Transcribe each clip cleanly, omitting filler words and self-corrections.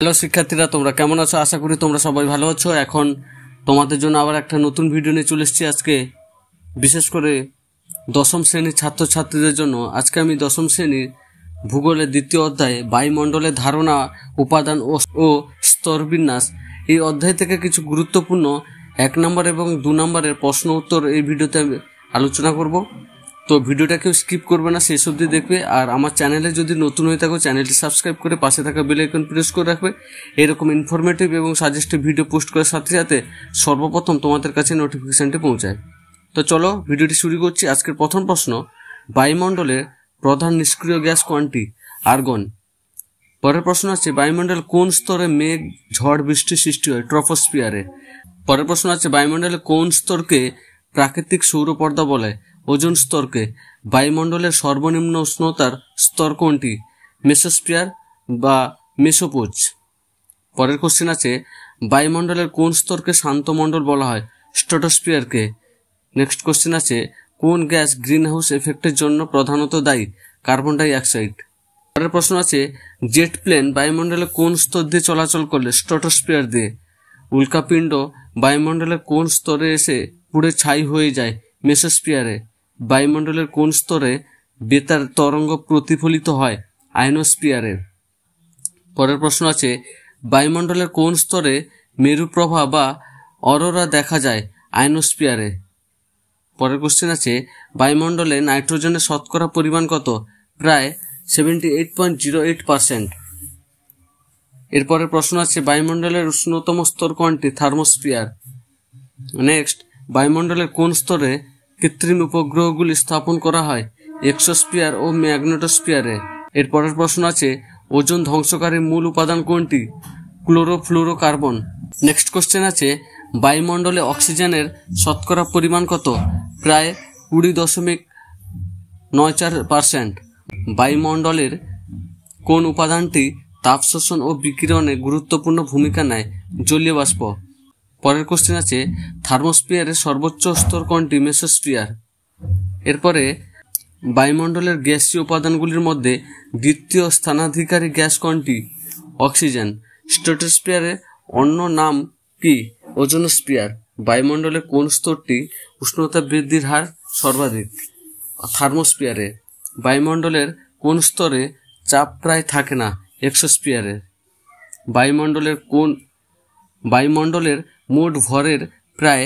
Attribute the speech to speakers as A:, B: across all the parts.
A: Hello শিক্ষার্থীরা, তোমরা কেমন আছো? আশা করি তোমরা সবাই ভালো আছো। এখন তোমাদের জন্য আবার একটা নতুন ভিডিও নিয়ে চলে এসেছি আজকে, বিশেষ করে দশম শ্রেণীর ছাত্রছাত্রীদের জন্য। আজকে আমি দশম শ্রেণীর ভূগোলের দ্বিতীয় অধ্যায় বায়ুমণ্ডলের ধারণা, উপাদান ও স্তরবিন্যাস, এই অধ্যায় থেকে কিছু গুরুত্বপূর্ণ 1 নম্বর এবং 2 নম্বরের প্রশ্ন উত্তর এই ভিডিওতে আমি আলোচনা করব। তো ভিডিওটা কেউ স্কিপ করবে না, শেষ অবধি দেখবে। আর আমার চ্যানেলে যদি নতুন হয়ে থাকো, চ্যানেলটি সাবস্ক্রাইব করে পাশে থাকা বেল আইকন প্রেস করে রাখবে। এরকম ইনফরমেটিভ এবং সাজেস্টিভ ভিডিও পোস্ট করার সাথে সাথে সর্বপ্রথম তোমাদের কাছে নোটিফিকেশনটি পৌঁছায়। তো চলো ভিডিওটি শুরু করছি। আজকের প্রথম প্রশ্ন, বায়ুমণ্ডলের প্রধান নিষ্ক্রিয় গ্যাস কোনটি? আর্গন। পরের প্রশ্ন আছে, বায়ুমণ্ডল কোন স্তরে মেঘ, ঝড়, বৃষ্টি সৃষ্টি হয়? ট্রপোস্ফিয়ারে। পরের প্রশ্ন আছে, বায়ুমণ্ডলের কোন স্তরকে প্রাকৃতিক সৌরপর্দা বলে? ওজোন স্তরকে। বায়ুমণ্ডলের সর্বনিম্ন উষ্ণতার স্তর কোনটি? মেসোস্ফিয়ার বা মেসোপোজ। পরের কোশ্চেন আছে, বায়ুমণ্ডলের কোন স্তরকে শান্ত মণ্ডল বলা হয়? স্ট্র্যাটোস্ফিয়ারকে। নেক্সট কোশ্চেন আছে, কোন গ্যাস গ্রিন হাউস এফেক্টের জন্য প্রধানত দায়ী? Carbon die oxide. পরের প্রশ্ন আছে, জেট প্লেন বায়ুমণ্ডলে কোন স্তর দিয়ে চলাচল করলে? স্ট্র্যাটোস্ফিয়ার দিয়ে। উল্কাপিণ্ড বায়ুমণ্ডলের কোন স্তরে এসে পুড়ে ছাই হয়ে যায়? মেসোস্ফিয়ারে। বায়ুমণ্ডলের কোন স্তরে বেতার তরঙ্গ প্রতিফলিত হয়? আয়নোস্ফিয়ারে। পরের প্রশ্ন আছে, বায়ুমণ্ডলের কোন স্তরে মেরুপ্রভা বা অরোরা দেখা যায়? আয়নোস্ফিয়ারে। পরের কোশ্চেন আছে, বায়ুমণ্ডলে নাইট্রোজেনের শতকরা পরিমাণ কত? প্রায় 78.08%। এরপরের প্রশ্ন আছে, বায়ুমণ্ডলের উষ্ণতম স্তর কোনটি? থার্মোস্ফিয়ার। নেক্সট, বায়ুমণ্ডলের কোন স্তরে কৃত্রিম উপগ্রহগুলি স্থাপন করা হয়? এক্সোস্ফিয়ার ও ম্যাগনেটোস্ফিয়ারে। এরপরের প্রশ্ন আছে, ওজোন ধ্বংসকারী মূল উপাদান কোনটি? ক্লোরোফ্লুরোকার্বন। নেক্সট কোশ্চেন আছে, বায়ুমণ্ডলে অক্সিজেনের শতকরা পরিমাণ কত? প্রায় 20.94%। বায়ুমণ্ডলের কোন উপাদানটি তাপ শোষণ ও বিকিরণে গুরুত্বপূর্ণ ভূমিকা নেয়? জলীয় বাষ্প। পরের কোশ্চেন আছে, থার্মোস্ফিয়ারের সর্বোচ্চ স্তর কোনটি? মেসোস্ফিয়ার। এরপরে বায়ুমণ্ডলের গ্যাসীয় উপাদানগুলির মধ্যে দ্বিতীয় স্থানাধিকারী গ্যাস কোনটি? অক্সিজেন। স্ট্র্যাটোস্ফিয়ারের অন্য নাম কি? ওজোনোস্ফিয়ার। বায়ুমণ্ডলের কোন স্তরটি উষ্ণতা বৃদ্ধির হার সর্বাধিক? থার্মোস্ফিয়ারে। বায়ুমণ্ডলের কোন স্তরে চাপ প্রায় থাকে না? এক্সোস্ফিয়ারে। বায়ুমণ্ডলের মোট ভরের প্রায়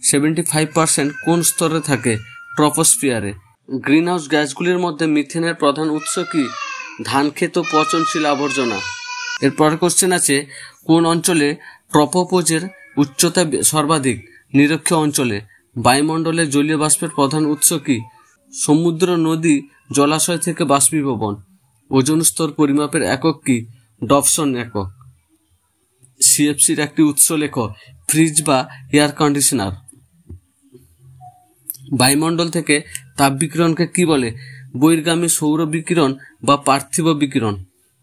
A: 75% কোন স্তরে থাকে? ট্রপোস্ফিয়ারে। গ্রিনহাউস গ্যাসগুলির মধ্যে মিথেনের প্রধান উৎস কি? ধানক্ষেত ও পচনশীল আবর্জনা। এরপর কোশ্চেন আছে, কোন অঞ্চলে ট্রপোপোজের উচ্চতা সর্বাধিক? নিরক্ষীয় অঞ্চলে। বায়ুমণ্ডলে জলীয় বাষ্পের প্রধান উৎস কি? সমুদ্র, নদী, জলাশয় থেকে বাষ্পীভবন। ওজোন স্তর পরিমাপের একক কি? ডবসন একক। সিএফসির একটি উৎস লেখো। ফ্রিজ বা এয়ার কন্ডিশনার। বায়ুমণ্ডল থেকে তাপ বিকিরণকে কি বলে? বহির্গামী সৌর বিকিরণ বা পার্থিব বিকিরণ।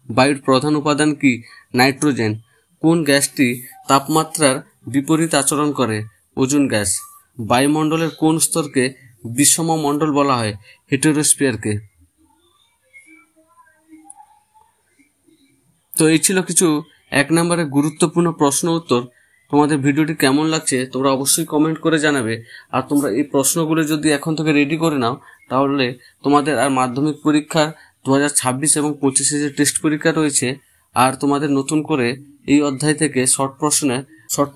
A: বায়ুর প্রধান উপাদান কি? নাইট্রোজেন। কোন গ্যাসটি তাপমাত্রার বিপরীত আচরণ করে? Ozone gas. বায়ুমণ্ডলের কোন স্তরকে বিষম মণ্ডল বলা হয়? হেটেরোস্ফিয়ারকে। তো এই ছিল কিছু 1 নম্বরের গুরুত্বপূর্ণ প্রশ্ন উত্তর। তোমাদের ভিডিওটি কেমন লাগছে তোমরা অবশ্যই কমেন্ট করে জানাবে। আর তোমরা এই প্রশ্নগুলো যদি এখন থেকে রেডি করে নাও, তাহলে তোমাদের আর মাধ্যমিক পরীক্ষার 2026 এবং 25 যে টেস্ট পরীক্ষা রয়েছে, আর তোমাদের নতুন করে এই অধ্যায় থেকে শর্ট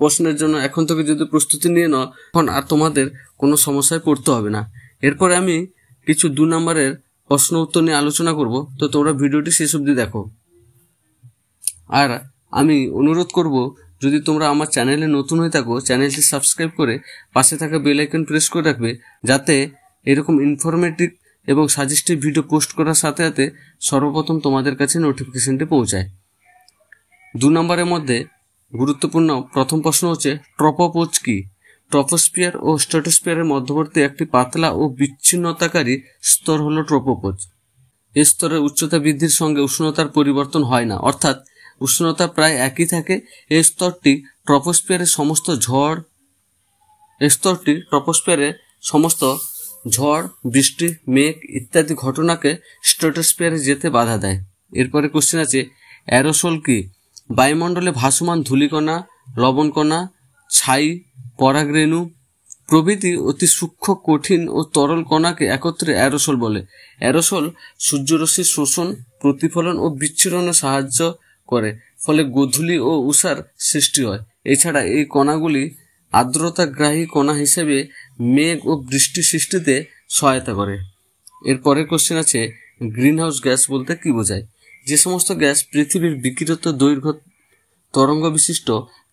A: প্রশ্নের জন্য এখন থেকে যদি প্রস্তুতি নিয়ে নাও, এখন আর তোমাদের কোনো সমস্যায় পড়তে হবে না। এরপরে আমি কিছু 2 নম্বরের প্রশ্ন উত্তর নিয়ে আলোচনা করব। তো তোমরা ভিডিওটি শেষ অবধি দেখো। আর আমি অনুরোধ করব, যদি তোমরা আমার চ্যানেলে নতুন হয়ে থাকো, চ্যানেলটি সাবস্ক্রাইব করে পাশে থাকা বেল আইকন প্রেস করে রাখবে, যাতে এরকম ইনফরমেটিভ এবং সাজেস্টিভ ভিডিও পোস্ট করার সাথে সাথে সর্বপ্রথম তোমাদের কাছে নোটিফিকেশনটি পৌঁছায়। 2 নম্বরের মধ্যে গুরুত্বপূর্ণ প্রথম প্রশ্ন হচ্ছে, ট্রপোপোজ কি? ট্রপোস্ফিয়ার ও স্ট্র্যাটোস্ফিয়ারের মধ্যবর্তী একটি পাতলা ও বিচ্ছিন্নতাকারী স্তর হল ট্রপোপোজ। এই স্তরের উচ্চতা বৃদ্ধির সঙ্গে উষ্ণতার পরিবর্তন হয় না, অর্থাৎ উষ্ণতা প্রায় একই থাকে। এই স্তরটি ট্রপোস্ফিয়ারের সমস্ত ঝড়, বৃষ্টি, মেঘ ইত্যাদি ঘটনাকে স্ট্র্যাটোস্ফিয়ারে যেতে বাধা দেয়। এরপরে কোশ্চেন আছে, অ্যারোসোল কি? বায়ুমণ্ডলে ভাসমান ধূলিকণা, লবণকণা, ছাই, পরাগরেণু প্রভৃতি অতি সূক্ষ্ম, কঠিন ও তরল কণাকে একত্রে অ্যারোসল বলে। অ্যারোসল সূর্যরশ্মির শোষণ, প্রতিফলন ও বিচ্ছুরণে সাহায্য করে, ফলে গোধূলি ও উষার সৃষ্টি হয়। এছাড়া এই কণাগুলি আর্দ্রতাগ্রাহী কণা হিসেবে মেঘ ও বৃষ্টি সৃষ্টিতে সহায়তা করে। এরপরের কোশ্চেন আছে, গ্রিনহাউস গ্যাস বলতে কি বোঝায়? যে সমস্ত গ্যাস পৃথিবীর বিকিরিত দৈর্ঘ্য তরঙ্গ বিশিষ্ট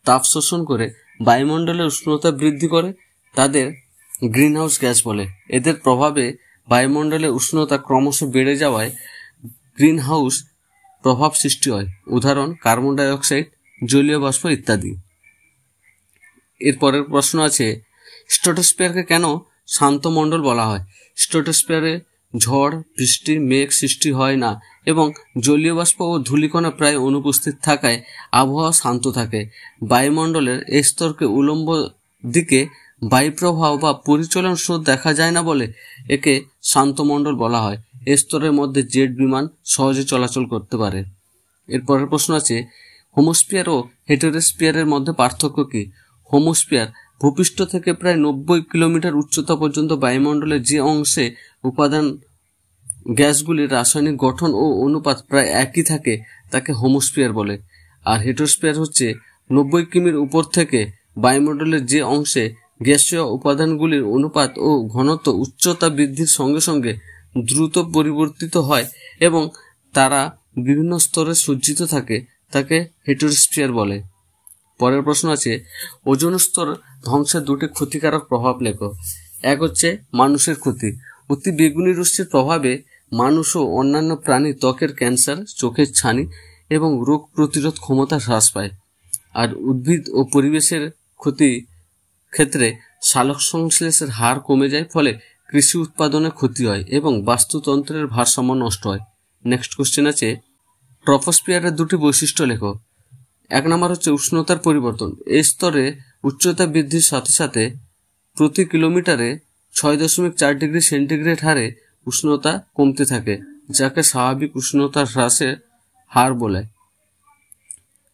A: তাপ শোষণ করে বায়ুমণ্ডলের উষ্ণতা বৃদ্ধি করে তাদের গ্রিনহাউস গ্যাস বলে। এদের প্রভাবে বায়ুমণ্ডলের উষ্ণতা ক্রমশ বেড়ে যাওয়ায় গ্রিনহাউস প্রভাব সৃষ্টি হয়। উদাহরণ কার্বন ডাই অক্সাইড, জলীয় বাষ্প ইত্যাদি। এরপরের প্রশ্ন আছে, স্ট্র্যাটোস্ফিয়ারকে কেন শান্ত মণ্ডল বলা হয়? স্ট্র্যাটোস্ফিয়ারে ঝড়, বৃষ্টি, মেঘ সৃষ্টি হয় না এবং জলীয় বাষ্প ও ধূলিকণা প্রায় অনুপস্থিত থাকায় আবহাওয়া শান্ত থাকে। বায়ুমণ্ডলের এই স্তরকে উলম্ব দিকে বায়ুপ্রবাহ বা পরিচলন স্রোত দেখা যায় না বলে একে শান্ত মণ্ডল বলা হয়। এই স্তরের মধ্যে জেট বিমান সহজে চলাচল করতে পারে। এরপরের প্রশ্ন আছে, হোমোস্ফিয়ার ও হেটেরোস্ফিয়ারের মধ্যে পার্থক্য কি? হোমোস্ফিয়ার ভূপৃষ্ঠ থেকে প্রায় 90 কিলোমিটার উচ্চতা পর্যন্ত বায়ুমণ্ডলের যে অংশে উপাদান গ্যাসগুলির রাসায়নিক গঠন ও অনুপাত প্রায় একই থাকে তাকে হোমোস্ফিয়ার বলে। আর হেটেরোস্ফিয়ার হচ্ছে 90 কিমির উপর থেকে বায়ুমণ্ডলের যে অংশে গ্যাসীয় উপাদানগুলির অনুপাত ও ঘনত্ব উচ্চতা বৃদ্ধির সঙ্গে সঙ্গে দ্রুত পরিবর্তিত হয় এবং তারা বিভিন্ন স্তরে সজ্জিত থাকে তাকে হেটেরোস্ফিয়ার বলে। পরের প্রশ্ন আছে, ওজোন স্তর ধ্বংসের দুটি ক্ষতিকারক প্রভাব লেখো। এক হচ্ছে মানুষের ক্ষতি। অতি বেগুনি রশ্মির প্রভাবে মানুষ ও অন্যান্য প্রাণী ত্বকের ক্যান্সার, চোখের ছানি এবং রোগ প্রতিরোধ ক্ষমতা হ্রাস পায়। আর উদ্ভিদ ও পরিবেশের ক্ষতি ক্ষেত্রে সালোক সংশ্লেষের হার কমে যায়, ফলে কৃষি উৎপাদনে ক্ষতি হয় এবং বাস্তুতন্ত্রের ভারসাম্য নষ্ট হয়। নেক্সট কোশ্চেন আছে, ট্রপোস্ফিয়ারের দুটি বৈশিষ্ট্য লেখো। এক নম্বর হচ্ছে উষ্ণতার পরিবর্তন। এই স্তরে উচ্চতা বৃদ্ধির সাথে সাথে প্রতি কিলোমিটারে 6.4 ডিগ্রি সেন্টিগ্রেড হারে উষ্ণতা কমতে থাকে, যাকে স্বাভাবিক উষ্ণতা হ্রাসের হার বলে।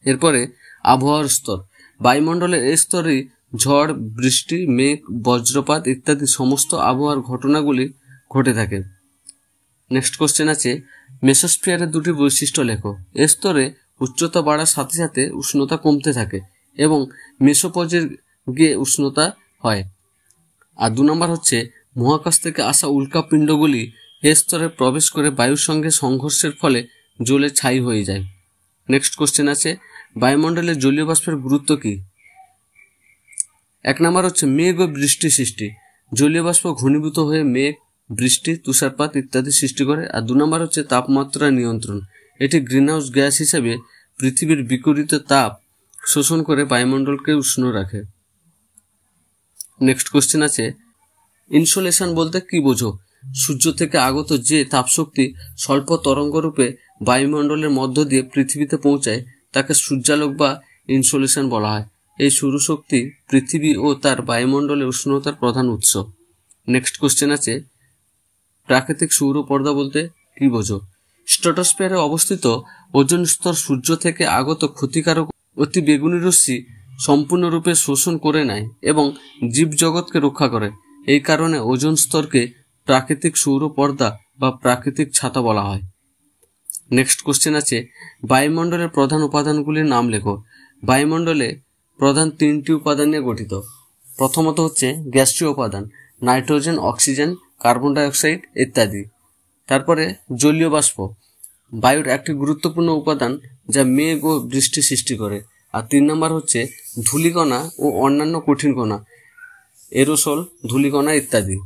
A: এরপরে আবহাওয়ার স্তর। বায়ুমণ্ডলের এই স্তরেই ঝড়, বৃষ্টি, মেঘ, বজ্রপাত ইত্যাদি সমস্ত আবহাওয়ার ঘটনাগুলি ঘটে থাকে। নেক্সট কোশ্চেন আছে, মেসোস্ফিয়ারের দুটি বৈশিষ্ট্য লেখো। এই স্তরে উচ্চতা বাড়ার সাথে সাথে উষ্ণতা কমতে থাকে এবং মেসোপজের গিয়ে উষ্ণতা হয়। আর 2 নম্বর হচ্ছে, মহাকাশ থেকে আসা উল্কাপিণ্ডগুলি এই স্তরে প্রবেশ করে বায়ুর সঙ্গে সংঘর্ষের ফলে জ্বলে ছাই হয়ে যায়। নেক্সট কোশ্চেন আছে, বায়ুমণ্ডলে জলীয় বাষ্পের গুরুত্ব কি? 1 নম্বর হচ্ছে মেঘ ও বৃষ্টি সৃষ্টি। জলীয় বাষ্প ঘনীভূত হয়ে মেঘ, বৃষ্টি, তুষারপাত ইত্যাদি সৃষ্টি করে। আর 2 নম্বর হচ্ছে তাপমাত্রা নিয়ন্ত্রণ। এটি গ্রিনহাউস গ্যাস হিসেবে পৃথিবীর বিকিরিত তাপ শোষণ করে বায়ুমণ্ডলকে উষ্ণ রাখে। নেক্সট কোশ্চেন আছে, ইনসোলেশন বলতে কি বোঝো? সূর্য থেকে আগত যে তাপশক্তি স্বল্প তরঙ্গরূপে বায়ুমণ্ডলের মধ্য দিয়ে পৃথিবীতে পৌঁছায় তাকে সূর্যালোক বা ইনসোলেশন বলা হয়। এই সৌরশক্তি পৃথিবী ও তার বায়ুমণ্ডলের উষ্ণতার প্রধান উৎস। নেক্সট কোশ্চেন আছে, প্রাকৃতিক সৌর পর্দা বলতে কি বোঝো? স্ট্র্যাটোস্ফিয়ারে অবস্থিত ওজোন স্তর সূর্য থেকে আগত ক্ষতিকারক অতি বেগুনি রশ্মি সম্পূর্ণরূপে শোষণ করে নেয় এবং জীবজগৎকে রক্ষা করে। এই কারণে ওজোন স্তরকে প্রাকৃতিক সৌর পর্দা বা প্রাকৃতিক ছাতা বলা হয়। নেক্সট কোশ্চেন আছে, বায়ুমণ্ডলের প্রধান উপাদানগুলির নাম লেখো। বায়ুমণ্ডলে প্রধান 3টি উপাদান নিয়ে গঠিত। প্রথমত হচ্ছে গ্যাসীয় উপাদান, nitrogen, oxygen, carbon die oxide ইত্যাদি। তারপরে জলীয় বাষ্প, বায়ুর একটি গুরুত্বপূর্ণ উপাদান যা মেঘ ও বৃষ্টি সৃষ্টি করে। আর 3 নম্বর হচ্ছে ধূলিকণা ও অন্যান্য কঠিন কণা, এরোসল, ধূলিকণা ইত্যাদি।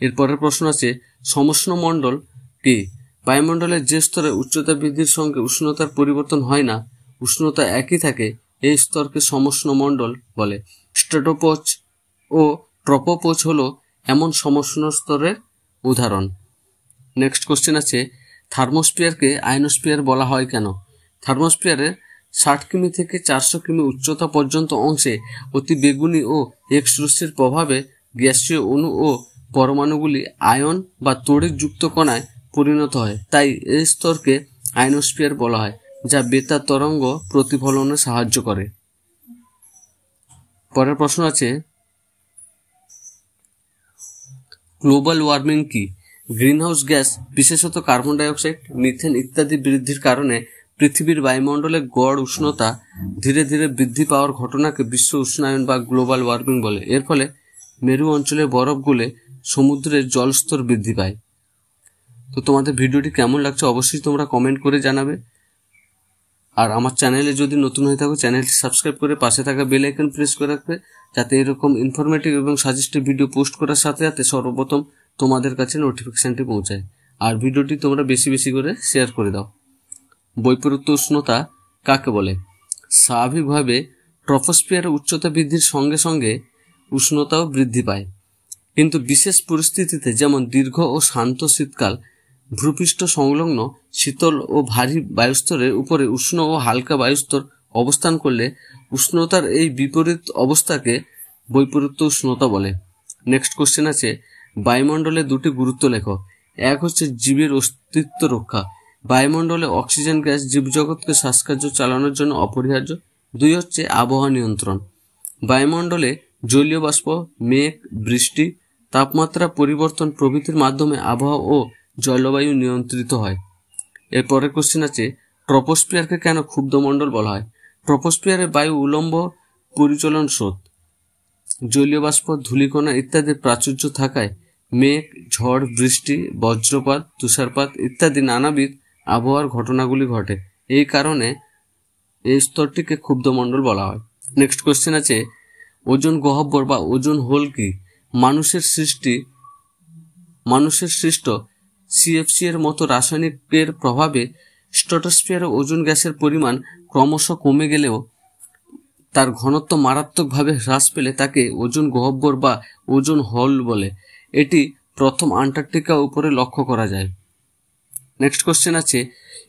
A: এরপরের প্রশ্ন আছে, সমুষ্ণমণ্ডল কি? বায়ুমণ্ডলের যে স্তরে উচ্চতা বৃদ্ধির সঙ্গে উষ্ণতার পরিবর্তন হয় না, উষ্ণতা একই থাকে, এই স্তরকে সমুষ্ণমণ্ডল বলে। স্ট্র্যাটোপোজ ও ট্রপোপোজ হলো এমন সমুষ্ণ স্তরের উদাহরণ। নেক্সট কোশ্চেন আছে, থার্মোস্ফিয়ারকে আয়নোস্ফিয়ার বলা হয় কেন? থার্মোস্ফিয়ারে 60 কিমি থেকে 400 কিমি উচ্চতা পর্যন্ত অংশে অতি বেগুনি ও এক্স রশ্মির প্রভাবে গ্যাসীয় অণু ও পরমাণুগুলি আয়ন বা তড়িৎ যুক্ত কণায় পরিণত হয়, তাই এই স্তরকে আয়নোস্ফিয়ার বলা হয়। যা বেতার তরঙ্গ প্রতিফলনে সাহায্য করে। পরের প্রশ্ন আছে, গ্লোবাল ওয়ার্মিং কি? গ্রিনহাউস গ্যাস বিশেষত কার্বন ডাইঅক্সাইড, মিথেন ইত্যাদি বৃদ্ধির কারণে পৃথিবীর বায়ুমণ্ডলের গড় উষ্ণতা ধীরে ধীরে বৃদ্ধি পাওয়ার ঘটনাকে বিশ্ব উষ্ণায়ন বা গ্লোবাল ওয়ার্মিং বলে। এর ফলে মেরু অঞ্চলের বরফ গলে সমুদ্রের জলস্তর বৃদ্ধি পায়। তো তোমাদের ভিডিওটি কেমন লাগছে অবশ্যই তোমরা কমেন্ট করে জানাবে। আর আমার চ্যানেলে যদি নতুন হয়ে থাকো চ্যানেলটি সাবস্ক্রাইব করে পাশে থাকা বেল আইকন প্রেস করে রাখবে, যাতে এরকম ইনফরমেটিভ এবং সাজেস্টিভ ভিডিও পোস্ট করার সাথে সাথে সর্বপ্রথম তোমাদের কাছে নোটিফিকেশনটি পৌঁছায়। আর ভিডিওটি তোমরা বেশি বেশি করে শেয়ার করে দাও। বৈপরীত্য উষ্ণতা কাকে বলে? স্বাভাবিকভাবে ট্রপোস্ফিয়ারের উচ্চতা বৃদ্ধির সঙ্গে সঙ্গে উষ্ণতাও বৃদ্ধি পায়, কিন্তু বিশেষ পরিস্থিতিতে যেমন দীর্ঘ ও শান্ত শীতকাল ভূপৃষ্ঠ সংলগ্ন শীতল ও ভারী বায়ুস্তরের উপরে উষ্ণ ও হালকা বায়ুস্তর অবস্থান করলে উষ্ণতার এই বিপরীত অবস্থাকে বৈপরীত্য উষ্ণতা বলে। নেক্সট কোশ্চেন আছে, বায়ুমণ্ডলে দুটি গুরুত্ব লেখো। এক হচ্ছে জীবের অস্তিত্ব রক্ষা। বায়ুমণ্ডলে অক্সিজেন গ্যাস জীবজগৎকে শ্বাসকার্য চালানোর জন্য অপরিহার্য। দুই হচ্ছে আবহাওয়া নিয়ন্ত্রণ। বায়ুমণ্ডলে জলীয় বাষ্প, মেঘ, বৃষ্টি, তাপমাত্রা পরিবর্তন প্রভৃতির মাধ্যমে আবহাওয়া ও জলবায়ু নিয়ন্ত্রিত হয়। এরপরের কোশ্চেন আছে, ট্রপোস্ফিয়ারকে কেন ক্ষুব্ধমণ্ডল বলা হয়? ট্রপোস্ফিয়ারের বায়ু উলম্ব পরিচলন স্রোত, জলীয় বাষ্প, ধূলিকণা ইত্যাদির প্রাচুর্য থাকায় মেঘ, ঝড়, বৃষ্টি, বজ্রপাত, তুষারপাত ইত্যাদি নানাবিধ আবহাওয়ার ঘটনাগুলি ঘটে। এই কারণে এই স্তরটিকে ক্ষুব্ধমণ্ডল বলা হয়। নেক্সট কোশ্চেন আছে, ওজোন গহ্বর বা ওজোন হোল কি? মানুষের সৃষ্ট সিএফসি এর মতো রাসায়নিকের প্রভাবে স্ট্র্যাটোস্ফিয়ারে ওজোন গ্যাসের পরিমাণ ক্রমশ কমে গেলেও তার ঘনত্ব মারাত্মকভাবে হ্রাস পেলে তাকে ওজোন গহ্বর বা ওজোন হোল বলে। এটি প্রথম আন্টার্কটিকা উপরে লক্ষ্য করা যায়। নেক্সট কোশ্চেন আছে,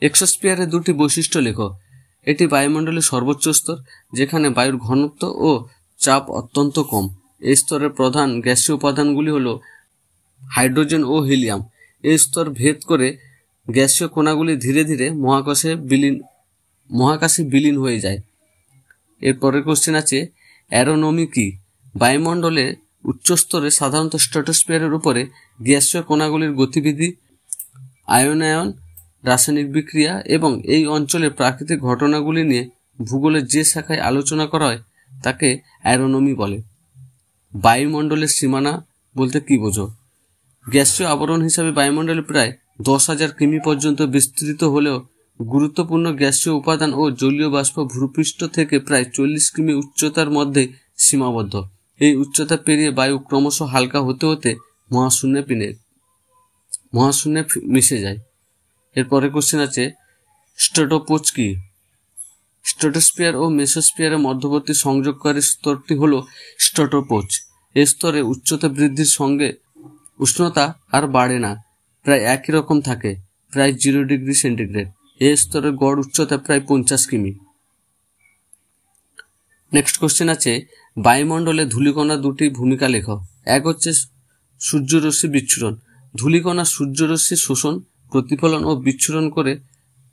A: এক্সোস্ফিয়ারের দুটি বৈশিষ্ট্য লেখো। এটি বায়ুমণ্ডলের সর্বোচ্চ স্তর, যেখানে বায়ুর ঘনত্ব ও চাপ অত্যন্ত কম। এই স্তরের প্রধান গ্যাসীয় উপাদানগুলি হল হাইড্রোজেন ও হিলিয়াম। এই স্তর ভেদ করে গ্যাসীয় কণাগুলি ধীরে ধীরে মহাকাশে বিলীন হয়ে যায়। এরপরের কোশ্চেন আছে, অ্যারোনমি কি? বায়ুমণ্ডলে উচ্চস্তরে সাধারণত স্ট্র্যাটোস্ফিয়ারের উপরে গ্যাসীয় কণাগুলির গতিবিধি, আয়নায়ন, রাসায়নিক বিক্রিয়া এবং এই অঞ্চলের প্রাকৃতিক ঘটনাগুলি নিয়ে ভূগোলের যে শাখায় আলোচনা করা হয় তাকে অ্যারোনমি বলে। বায়ুমণ্ডলের সীমানা বলতে কি বোঝো? গ্যাসীয় আবরণ হিসাবে বায়ুমণ্ডলে প্রায় 10,000 কিমি পর্যন্ত বিস্তৃত হলেও গুরুত্বপূর্ণ গ্যাসীয় উপাদান ও জলীয় বাষ্প ভূপৃষ্ঠ থেকে প্রায় 40 কিমি উচ্চতার মধ্যে সীমাবদ্ধ। এই উচ্চতা পেরিয়ে বায়ু ক্রমশ হালকা হতে হতে মহাশূন্যে মিশে যায়। এরপরে কোশ্চেন আছে, স্ট্র্যাটোপোজ কি? স্ট্র্যাটোস্ফিয়ার ও মেসোস্ফিয়ারের মধ্যবর্তী সংযোগকারী স্তরটি হল স্ট্র্যাটোপোজ। এই স্তরে উচ্চতা বৃদ্ধির সঙ্গে উষ্ণতা আর বাড়ে না, প্রায় একই রকম থাকে, প্রায় 0 ডিগ্রি সেন্টিগ্রেড। এই স্তরের গড় উচ্চতা প্রায় 50 কিমি। নেক্সট কোশ্চেন আছে, বায়ুমণ্ডলে ধূলিকণা দুটি ভূমিকা লেখো। এক হচ্ছে সূর্যরশ্মি বিচ্ছুরণ। ধূলিকণা সূর্যরশ্মি শোষণ, প্রতিফলন ও বিচ্ছুরণ করে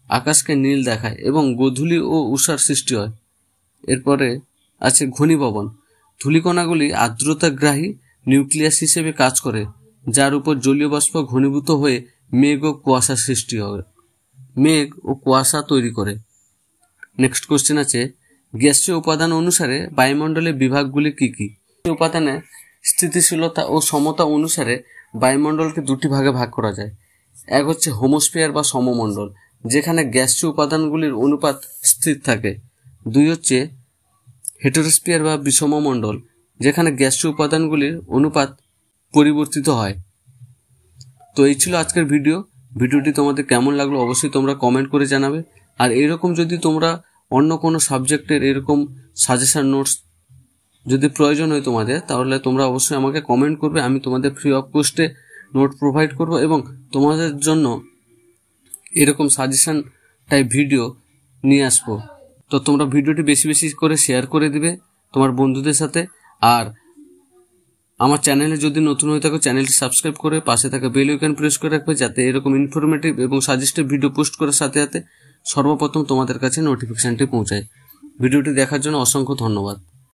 A: আকাশকে নীল দেখায় এবং গোধূলি ও উষার সৃষ্টি হয়। এরপরে আছে ঘনীভবন। ধূলিকণাগুলি আর্দ্রতাগ্রাহী নিউক্লিয়াস হিসেবে কাজ করে, যার উপর জলীয় বাষ্প ঘনীভূত হয়ে মেঘ ও কুয়াশা তৈরি করে। নেক্সট কোশ্চেন আছে, গ্যাসীয় উপাদান অনুসারে বায়ুমণ্ডলের বিভাগগুলি কি কি? উপাদানের স্থিতিশীলতা ও সমতা অনুসারে বায়ুমণ্ডলকে দুটি ভাগে ভাগ করা যায়। এক হচ্ছে হোমোস্ফিয়ার বা সমমণ্ডল, যেখানে গ্যাসীয় উপাদানগুলির অনুপাত স্থির থাকে। দুই হচ্ছে হেটেরোস্ফিয়ার বা বিষমমণ্ডল, যেখানে গ্যাসীয় উপাদানগুলির অনুপাত পরিবর্তিত হয়। তো এই ছিল আজকের ভিডিওটি তোমাদের কেমন লাগলো অবশ্যই তোমরা কমেন্ট করে জানাবে। আর এরকম যদি তোমরা অন্য কোনো সাবজেক্টের এরকম সাজেশন নোটস যদি প্রয়োজন হয় তোমাদের, তাহলে তোমরা অবশ্যই আমাকে কমেন্ট করবে। আমি তোমাদের ফ্রি অফ কস্টে নোট প্রোভাইড করব এবং তোমাদের জন্য এরকম সাজেশন টাইপ ভিডিও নিয়ে আসবো। তো তোমরা ভিডিওটি বেশি বেশি করে শেয়ার করে দিবে তোমার বন্ধুদের সাথে। আর আমার চ্যানেলে যদি নতুন হয়ে থাকো চ্যানেলটি সাবস্ক্রাইব করে পাশে থাকা বেল আইকন প্রেস করে রাখবে, যাতে এরকম ইনফরমেটিভ এবং সাজেস্টিভ ভিডিও পোস্ট করার সাথে সাথে সর্বপ্রথম তোমাদের কাছে নোটিফিকেশনটি পৌঁছায়। ভিডিওটি দেখার জন্য অসংখ্য ধন্যবাদ।